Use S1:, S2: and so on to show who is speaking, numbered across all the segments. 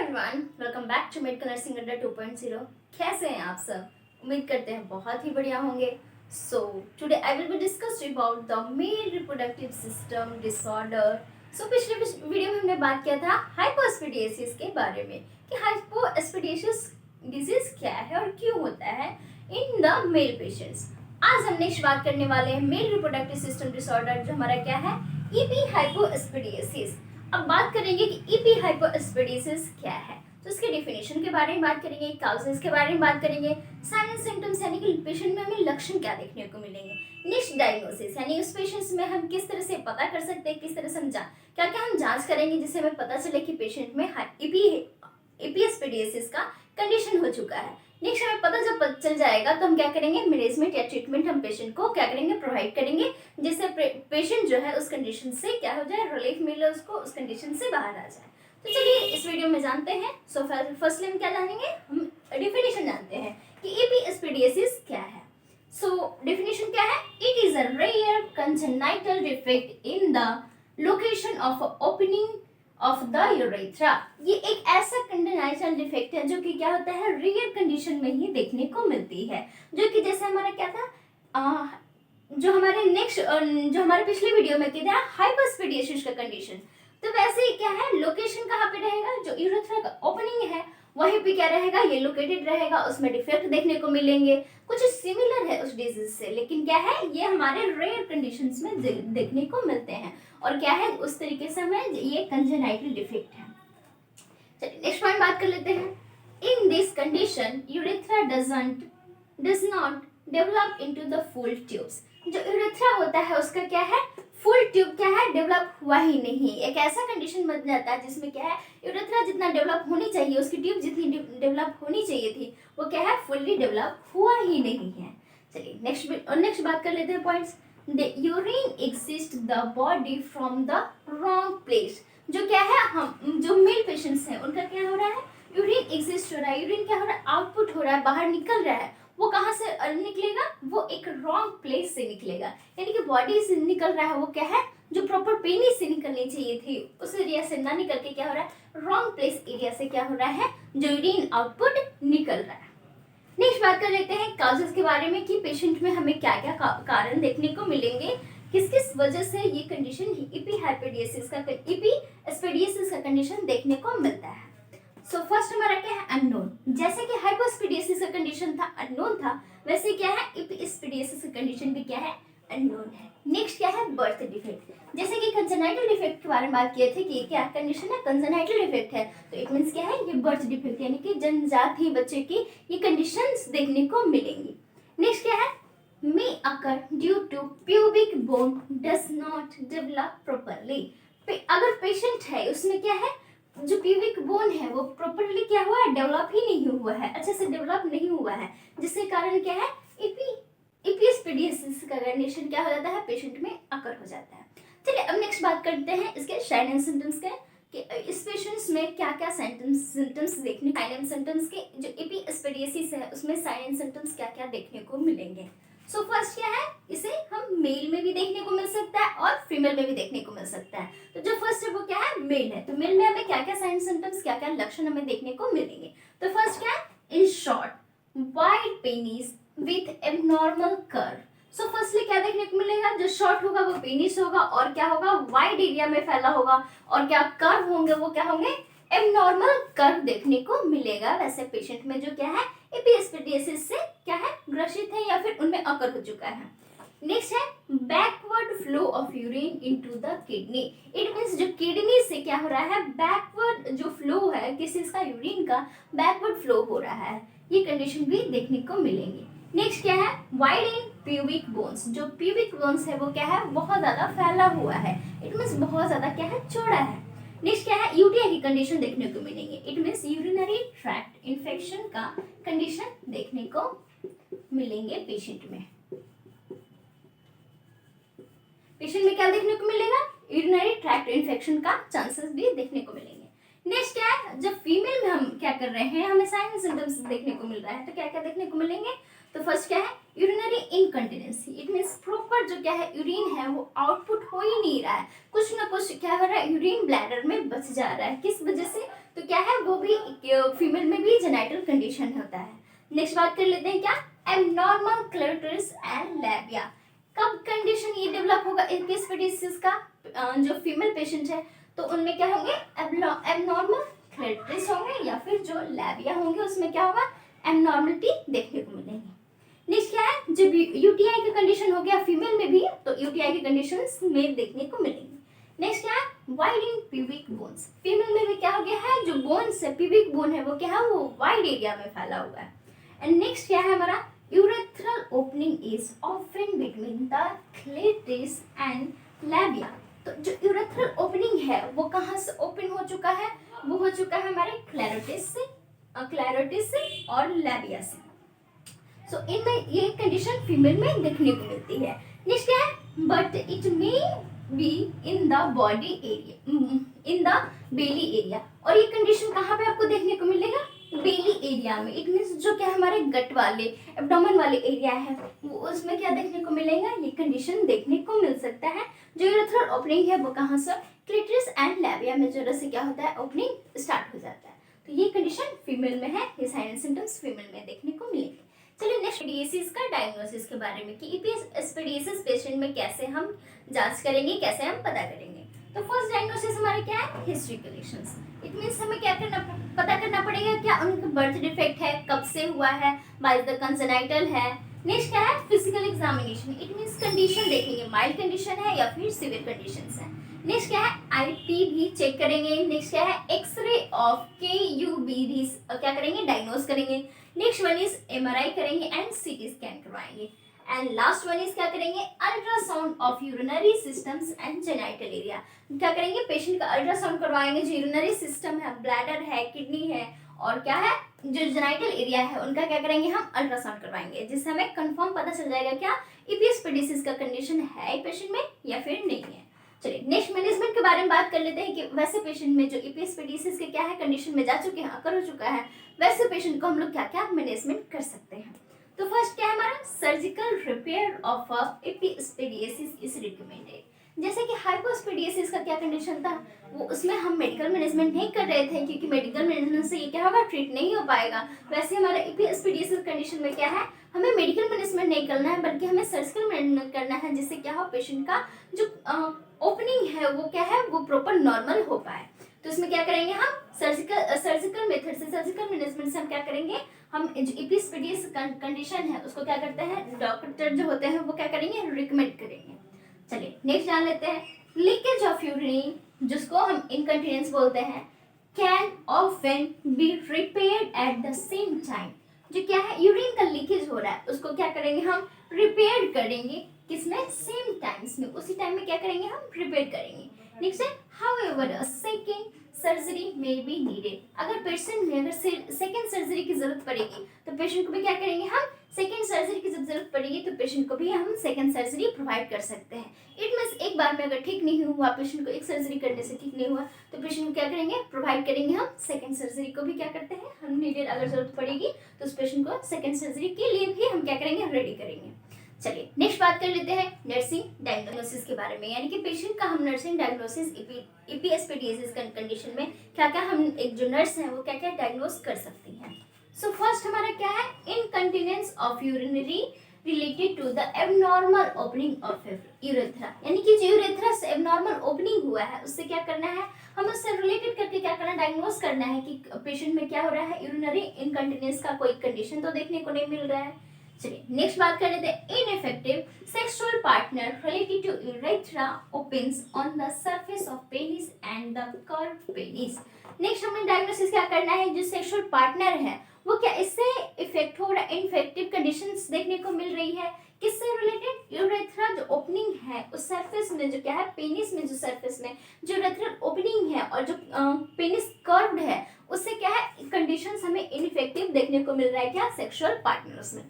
S1: Everyone, welcome back to medical nursing Adda 2.0। कैसे हैं आप सब? उम्मीद करते हैं बहुत ही बढ़िया होंगे। So today I will be discuss about the male reproductive system disorder. So पिछले वीडियो में हमने बात किया था हाइपोएस्पिडियासिस के बारे में कि हाइपोएस्पिडियासिस डिजीज क्या है और क्यों होता है इन द मेल पेशेंट्स। आज हम नेक्स्ट बात करने वाले हैं मेल रिप्रोडक्टिव सिस्टम डिसऑर्डर, जो हमारा क्या है, ईपी हाइपोएस्पिडियासिस। अब बात करेंगे कि ईपी हाइपोएस्पिडियासिस क्या है, तो इसके डेफिनेशन के बारे में बात करेंगे, काउजेस के बारे में बात करेंगे, साइन एंड सिम्टम्स यानी कि पेशेंट में हमें लक्षण क्या देखने को मिलेंगे, नेक्स्ट डायग्नोसिस यानी उस पेशेंट्स में हम किस तरह से पता कर सकते हैं, किस तरह से हम क्या क्या हम जांच करेंगे जिससे हमें पता चले कि पेशेंट में ईपीएसपीडियासिस का कंडीशन हो चुका है। नेक्स्ट हमें पता जब चल जाएगा तो हम क्या करेंगे, मैनेजमेंट या ट्रीटमेंट हम पेशेंट को क्या करेंगे, प्रोवाइड करेंगे, जिससे पेशेंट जो है उस कंडीशन से क्या हो जाए, रिलीफ मिले उसको, उस कंडीशन से बाहर आ जाए। तो चलिए इस वीडियो में जानते हैं। सो फर्स्टली हम क्या जानेंगे, हम डेफिनेशन जानते हैं कि ईपीएसपीडियासिस क्या है। सो डेफिनेशन क्या है, it is a rare congenital defect in the location of opening of the urethra. ये एक ऐसा कंजेनाइटल डिफेक्ट है जो कि क्या होता है, रेयर कंडीशन में ही देखने को मिलती है, जो कि जैसे हमारा क्या था, जो हमारे पिछले वीडियो में किया था हाइपोएस्पिडियासिस का कंडीशन, तो वैसे ही क्या है, लोकेशन कहाँ पे रहेगा, जो यूरेथ्रा का ओपनिंग है वहीं पे क्या रहेगा, ये लोकेटेड रहेगा, उसमें डिफेक्ट देखने को मिलेंगे, कुछ सिमिलर है उस डिजीज से, लेकिन क्या है, ये हमारे रेयर कंडीशंस में देखने को मिलते हैं और क्या है, उस तरीके से हमें ये कंजेनाइटल डिफेक्ट है। चलिए नेक्स्ट पॉइंट बात कर लेते हैं। In this condition urethra does not develop into the full tubes. जो यूरेथ्रा होता है उसका क्या है, फुल ट्यूब क्या है, डेवलप हुआ ही नहीं। एक ऐसा कंडीशन बन जाता है जिसमें क्या है, यूरेथ्रा जितना डेवलप होनी चाहिए, उसकी ट्यूब जितनी डेवलप होनी चाहिए थी, वो क्या है, फुल्ली डेवलप हुआ ही नहीं है। चलिए नेक्स्ट बात कर लेते हैं points. The urine exist the body from the wrong place. जो क्या है, हम जो मेल पेशेंट्स हैं उनका क्या हो रहा है, यूरिन एग्जिस्ट हो रहा है, यूरिन क्या हो रहा है, आउटपुट हो रहा है, बाहर निकल रहा है, वो कहाँ से निकलेगा, वो एक रॉन्ग प्लेस से निकलेगा, यानी कि बॉडी से निकल रहा है, वो क्या है, जो प्रॉपर पेनिस से निकलनी चाहिए थी उस एरिया से ना निकल के क्या हो रहा है, रॉन्ग प्लेस एरिया से क्या हो रहा है, जो यूरिन आउटपुट निकल रहा है। नेक्स्ट बात कर लेते हैं काउजेस के बारे में कि पेशेंट में हमें क्या क्या कारण देखने को मिलेंगे, किस किस वजह से ये कंडीशन ईपीएसपीडियासिस का कंडीशन देखने को मिलता है। सो फर्स्ट हमारा क्या है, अननोन। जैसे कि हाइपोएस्पिडियासिस का कंडीशन था, अननोन था, वैसे क्या है, ईपीएसपीडियासिस का कंडीशन भी क्या है, अननोन है। नेक्स्ट क्या है, बर्थ डिफेक्ट। जैसे कि कंजेनाइटल डिफेक्ट के बारे में बात किए थे कि क्या कंडीशन है, कंजेनाइटल डिफेक्ट है, तो इट मींस क्या है, ये बर्थ डिफेक्ट यानी कि जन्मजात ही बच्चे की ये कंडीशंस देखने को मिलेंगी। नेक्स्ट क्या है, may occur due to pubic bone does not develop properly। अगर पेशेंट है उसमें क्या है, जो प्यूबिक बोन है वो प्रॉपरली क्या हुआ है, डेवलप ही नहीं हुआ है, अच्छे से डेवलप नहीं हुआ है, जिसके कारण क्या है, ईपीएसपीडियासिस का कंडीशन क्या हो जाता है, पेशेंट में अकर हो जाता है। चलिए अब नेक्स्ट बात करते हैं इसके साइन एंड सिम्टम्स के, कि इस पेशेंट्स में क्या क्या सिम्टम्स देखने, साइन एंड सिम्टम्स के, जो ईपीएसपीडियासिस है उसमें साइन एंड सिम्टम्स क्या क्या देखने को मिलेंगे। सो फर्स्ट क्या है, इसे हम मेल में भी देखने को मिल सकता है और फीमेल में भी देखने को मिल सकता है। तो जो फर्स्ट है वो क्या है, मेल है, तो मेल में हमें क्या क्या साइन सिम्टम्स, क्या क्या लक्षण हमें देखने को मिलेंगे। तो फर्स्ट क्या है, in short wide penis with abnormal curve. So firstly क्या देखने को मिलेगा, जो शॉर्ट होगा वो पेनिस होगा और क्या होगा, वाइड एरिया में फैला होगा, और क्या कर्व होंगे, वो क्या होंगे, एबनॉर्मल कर्व देखने को मिलेगा वैसे पेशेंट में जो क्या है, ईपीएसपीडियासिस से क्या है, ग्रसित है या फिर उनमें अकर हो चुका है। नेक्स्ट है backward flow of urine into the kidney. It means जो किडनी से क्या हो रहा है, बैकवर्ड जो फ्लो है किसी का, यूरिन का बैकवर्ड फ्लो हो रहा है, ये कंडीशन भी देखने को मिलेंगी। नेक्स्ट क्या है, वाइड इन प्यूबिक बोन्स। जो प्यूबिक बोन्स है वो क्या है, बहुत ज्यादा फैला हुआ है, इट मींस बहुत ज्यादा क्या है, चौड़ा है। नेक्स्ट क्या है, यूटीआई की कंडीशन देखने को मिलेंगे, it means urinary tract infection का कंडीशन देखने को मिलेंगे पेशेंट में। पेशेंट में क्या देखने को मिलेगा, यूरिनरी ट्रैक्ट इन्फेक्शन का चांसेस भी देखने को मिलेंगे। नेक्स्ट क्या है, जब फीमेल में हम क्या कर रहे हैं, हमें साइन सिम्टम्स देखने को मिल रहा है, तो क्या क्या देखने को मिलेंगे, तो फर्स्ट क्या है, यूरिनरी इनकंटिनेंसी। इट मीन्स प्रॉपर जो क्या है यूरिन है वो आउटपुट हो ही नहीं रहा है, कुछ ना कुछ क्या हो रहा है, यूरिन ब्लैडर में बच जा रहा है। किस वजह से, तो क्या है वो भी फीमेल में भी जेनाइटल कंडीशन होता है। नेक्स्ट बात कर लेते हैं क्या, एबनॉर्मल क्लिटोरिस एंड लैबिया। कब कंडीशन ये डेवलप होगा एपिस का, जो फीमेल पेशेंट है तो उनमें क्या होंगे, एबनॉर्मल क्लिटोरिस होंगे या फिर जो लैबिया होंगे उसमें क्या होगा, एबनॉर्मलिटी देखने को मिलेंगी। नेक्स्ट क्या है, जब यूटीआई का कंडीशन हो गया फीमेल में भी तो यूटीआई की कंडीशंस में देखने को मिलेंगी। नेक्स्ट क्या है, वाइड प्यूबिक बोन्स। फीमेल में भी क्या हो गया है, जो बोन्स है प्यूबिक बोन है वो क्या है, वो वाइड एरिया में फैला हुआ है। एंड नेक्स्ट क्या है हमारा, urethral opening is often between the clitoris and labia. तो जो यूरेथ्रल ओपनिंग है वो कहाँ से ओपन हो चुका है, वो हो चुका है हमारे क्लैरिटिस से और लैबिया से। सो इनमें ये कंडीशन फीमेल में देखने को मिलती है। नेक्स्ट क्या है, but it may be in the body area, in the belly area. और ये कंडीशन कहाँ पे आपको देखने को मिलेगा, बेली एरिया में। इट मीन्स जो क्या हमारे गट वाले एब्डोमेन वाले एरिया है वो उसमें क्या देखने को मिलेगा, ये कंडीशन देखने को मिल सकता है। जो यूरेथ्रल ओपनिंग है वो कहाँ से, क्लिटोरिस एंड लैबिया में जरा से क्या होता है, ओपनिंग स्टार्ट हो जाता है। तो ये कंडीशन फीमेल में है, ये साइन एंड सिम्टम्स फीमेल में देखने को मिलेंगे। चलिए नेक्स्ट एस्पेडियोसिस का डायग्नोसिस के बारे में कि एस्पेडियोसिस पेशेंट में कैसे हम जांच करेंगे, कैसे हम पता करेंगे। तो फर्स्ट डायग्नोसिस हमारा क्या है, हिस्ट्री कलेक्शंस। इट मींस हमें क्या करना, पता करना पड़ेगा क्या उनका बर्थ डिफेक्ट है, कब से हुआ है, बाय द कंजेनाइटल है। नेक्स्ट क्या है, physical examination. It means condition देखेंगे, माइल्ड कंडीशन है या फिर सीवियर कंडीशंस है। नेक्स्ट क्या है, आईपी भी चेक करेंगे। नेक्स्ट क्या है, एक्सरे ऑफ केयूबी क्या करेंगे, डायग्नोज करेंगे। नेक्स्ट वन इज एमआरआई करेंगे एंड सीटी स्कैन करवाएंगे। एंड लास्ट वन इज क्या करेंगे, ultrasound of urinary systems and genital area. क्या करेंगे, पेशेंट का अल्ट्रासाउंड करवाएंगे, जो यूरिनरी सिस्टम है, ब्लैडर है, किडनी है और क्या है जो जेनाइटल एरिया है उनका क्या करेंगे, हम अल्ट्रासाउंड करवाएंगे, जिससे हमें कंफर्म पता चल जाएगा क्या एपिस का कंडीशन है पेशेंट में या फिर नहीं है। चलिए नेक्स्ट मैनेजमेंट के बारे में बात कर लेते हैं कि वैसे पेशेंट में जो एपिस के क्या है कंडीशन में जा चुके हैं, अकर हो चुका है, वैसे पेशेंट को हम लोग क्या क्या मैनेजमेंट कर सकते हैं। तो फर्स्ट क्या है हमारा, surgical repair of epispadias is recommended. जैसे कि हाइपोस्पेडियोसिस का क्या कंडीशन था, वो उसमें हम मेडिकल मैनेजमेंट नहीं कर रहे थे क्योंकि मेडिकल मैनेजमेंट से ये क्या होगा, ट्रीट नहीं हो पाएगा। वैसे हमारा एपिस्पेडियोसिस कंडीशन में क्या है, हमें मेडिकल मैनेजमेंट नहीं करना है बल्कि हमें सर्जिकल मैनेजमेंट करना है, जिससे क्या हो पेशेंट का जो ओपनिंग है वो क्या है, वो प्रॉपर नॉर्मल हो पाए। तो इसमें क्या करेंगे हम, सर्जिकल मेथड से, सर्जिकल मैनेजमेंट से हम क्या करेंगे, हम जो एपिस्पेडियस कंडीशन है उसको क्या करते हैं, डॉक्टर जो होते हैं वो क्या करेंगे, रिकमेंड करेंगे। चलिए नेक्स्ट जान लेते हैं, लीकेज ऑफ यूरिन, जिसको हम इनकंटिनेंस बोलते हैं, can often B repaired at the same time. जो क्या है यूरिन का लीकेज हो रहा है उसको क्या करेंगे, हम रिपेयर करेंगे, किसमें, सेम टाइम्स में, उसी टाइम में क्या करेंगे, हम रिपेयर करेंगे। नेक्स्ट है, हाउएवर अ सेकंड सर्जरी में बी नीडेड। अगर पेशेंट में अगर सेकंड सर्जरी की जरूरत पड़ेगी तो पेशेंट को भी क्या करेंगे, हम सेकंड सर्जरी की जब जरूरत पड़ेगी तो पेशेंट को भी हम सेकंड सर्जरी प्रोवाइड कर सकते हैं। इट मींस एक बार में अगर ठीक नहीं हुआ, पेशेंट को एक सर्जरी करने से ठीक नहीं हुआ तो पेशेंट को क्या करेंगे, प्रोवाइड करेंगे हम सेकंड सर्जरी को भी क्या करते हैं, हम नीडेड अगर जरूरत पड़ेगी तो उस पेशेंट को सेकंड सर्जरी के लिए भी हम क्या करेंगे, रेडी करेंगे। चलिए नेक्स्ट बात कर लेते हैं नर्सिंग डायग्नोसिस के बारे में, यानी कि पेशेंट का हम नर्सिंग डायग्नोसिस एपिस्पेडियोसिस कंडीशन में क्या क्या हम एक जो नर्स है वो क्या क्या डायग्नोस कर सकती हैं। सो फर्स्ट हमारा क्या है, incontinence of urinary related to the abnormal opening of urethra, यानी कि जो यूरेथ्रा से एबनॉर्मल ओपनिंग हुआ है उससे क्या करना है, हमें उससे रिलेटेड करके क्या करना, डायग्नोस करना है कि पेशेंट में क्या हो रहा है, यूरिनरी इनकंटिनेंस का कोई कंडीशन तो देखने को नहीं मिल रहा है। चलिए नेक्स्ट बात कर लेते हैं, ineffective sexual partner related to urethra opens on the surface of penis and the curve penis. Next हमें डायग्नोसिस क्या करना है, जो सेक्सुअल पार्टनर है वो क्या इससे इफेक्ट हो रहा है, इन्फेक्टिव कंडीशंस देखने को मिल रही है, किससे रिलेटेड, यूरेथ्रा जो ओपनिंग है उस सरफेस में जो क्या है, पेनिस में जो सरफेस में जो यूरेथ्रल ओपनिंग है और जो पेनिस कर्व्ड है उससे क्या है कंडीशंस हमें इनइफेक्टिव देखने को मिल रहा है, क्या, सेक्सुअल पार्टनर्स में।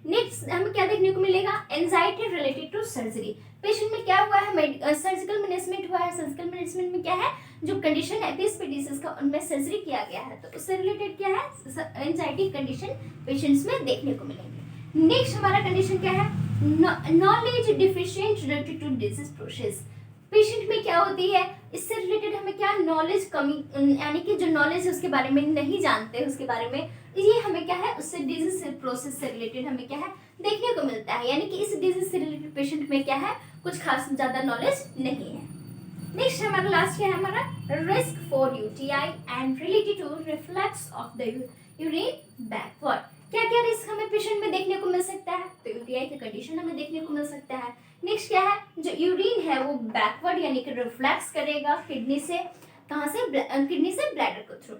S1: नेक्स्ट हमें क्या देखने को मिलेगा, anxiety related to surgery. Patient में क्या हुआ है, सर्जिकल मैनेजमेंट हुआ है, सर्जिकल मैनेजमेंट में क्या है, जो कंडीशन है एपिस्पेडियोसिस का उनमें सर्जरी किया गया है तो उससे रिलेटेड क्या है, एंजाइटी कंडीशन पेशेंट्स में देखने को मिलेंगे। नेक्स्ट हमारा कंडीशन क्या है, knowledge deficient related to disease process. Patient में क्या होती है, इससे रिलेटेड हमें क्या नॉलेज कमी, यानी कि जो नॉलेज है उसके बारे में नहीं जानते, उसके बारे में ये हमें क्या है उससे डिजीज प्रोसेस से रिलेटेड हमें क्या है देखने को मिलता है, यानी कि इस डिजीज से रिलेटेड पेशेंट में क्या है कुछ खास ज़्यादा नॉलेज नहीं है। नेक्स्ट हमारा लास्ट क्या है, हमारा risk for UTI and related to reflex of the urine backward. क्या क्या रिस्क हमें पेशेंट में देखने को मिल सकता है, तो यूटीआई का कंडीशन हमें देखने को मिल सकता है। नेक्स्ट क्या है, जो यूरिन है वो बैकवर्ड यानी कि रिफ्लेक्स करेगा किडनी से, कहाँ से, किडनी से ब्लैडर को थ्रू।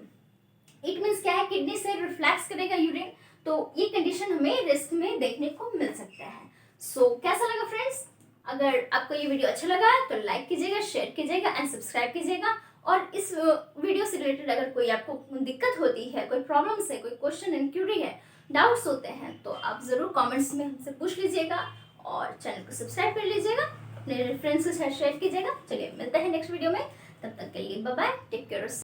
S1: इट मीन्स क्या है, किडनी से रिफ्लेक्स करेगा यूरिन, तो ये कंडीशन हमें रिस्क में देखने को मिल सकता है। सो कैसा लगा फ्रेंड्स, अगर आपको ये वीडियो अच्छा लगा तो लाइक कीजिएगा, शेयर कीजिएगा एंड सब्सक्राइब कीजिएगा। और इस वीडियो से रिलेटेड अगर कोई आपको दिक्कत होती है, कोई प्रॉब्लम्स है, कोई क्वेश्चन इंक्वायरी है, डाउट्स होते हैं, तो आप ज़रूर कमेंट्स में हमसे पूछ लीजिएगा और चैनल को सब्सक्राइब कर लीजिएगा, अपने फ्रेंड्स के साथ शेयर कीजिएगा। चलिए मिलते हैं नेक्स्ट वीडियो में, तब तक के लिए बाय बाय, टेक केयर।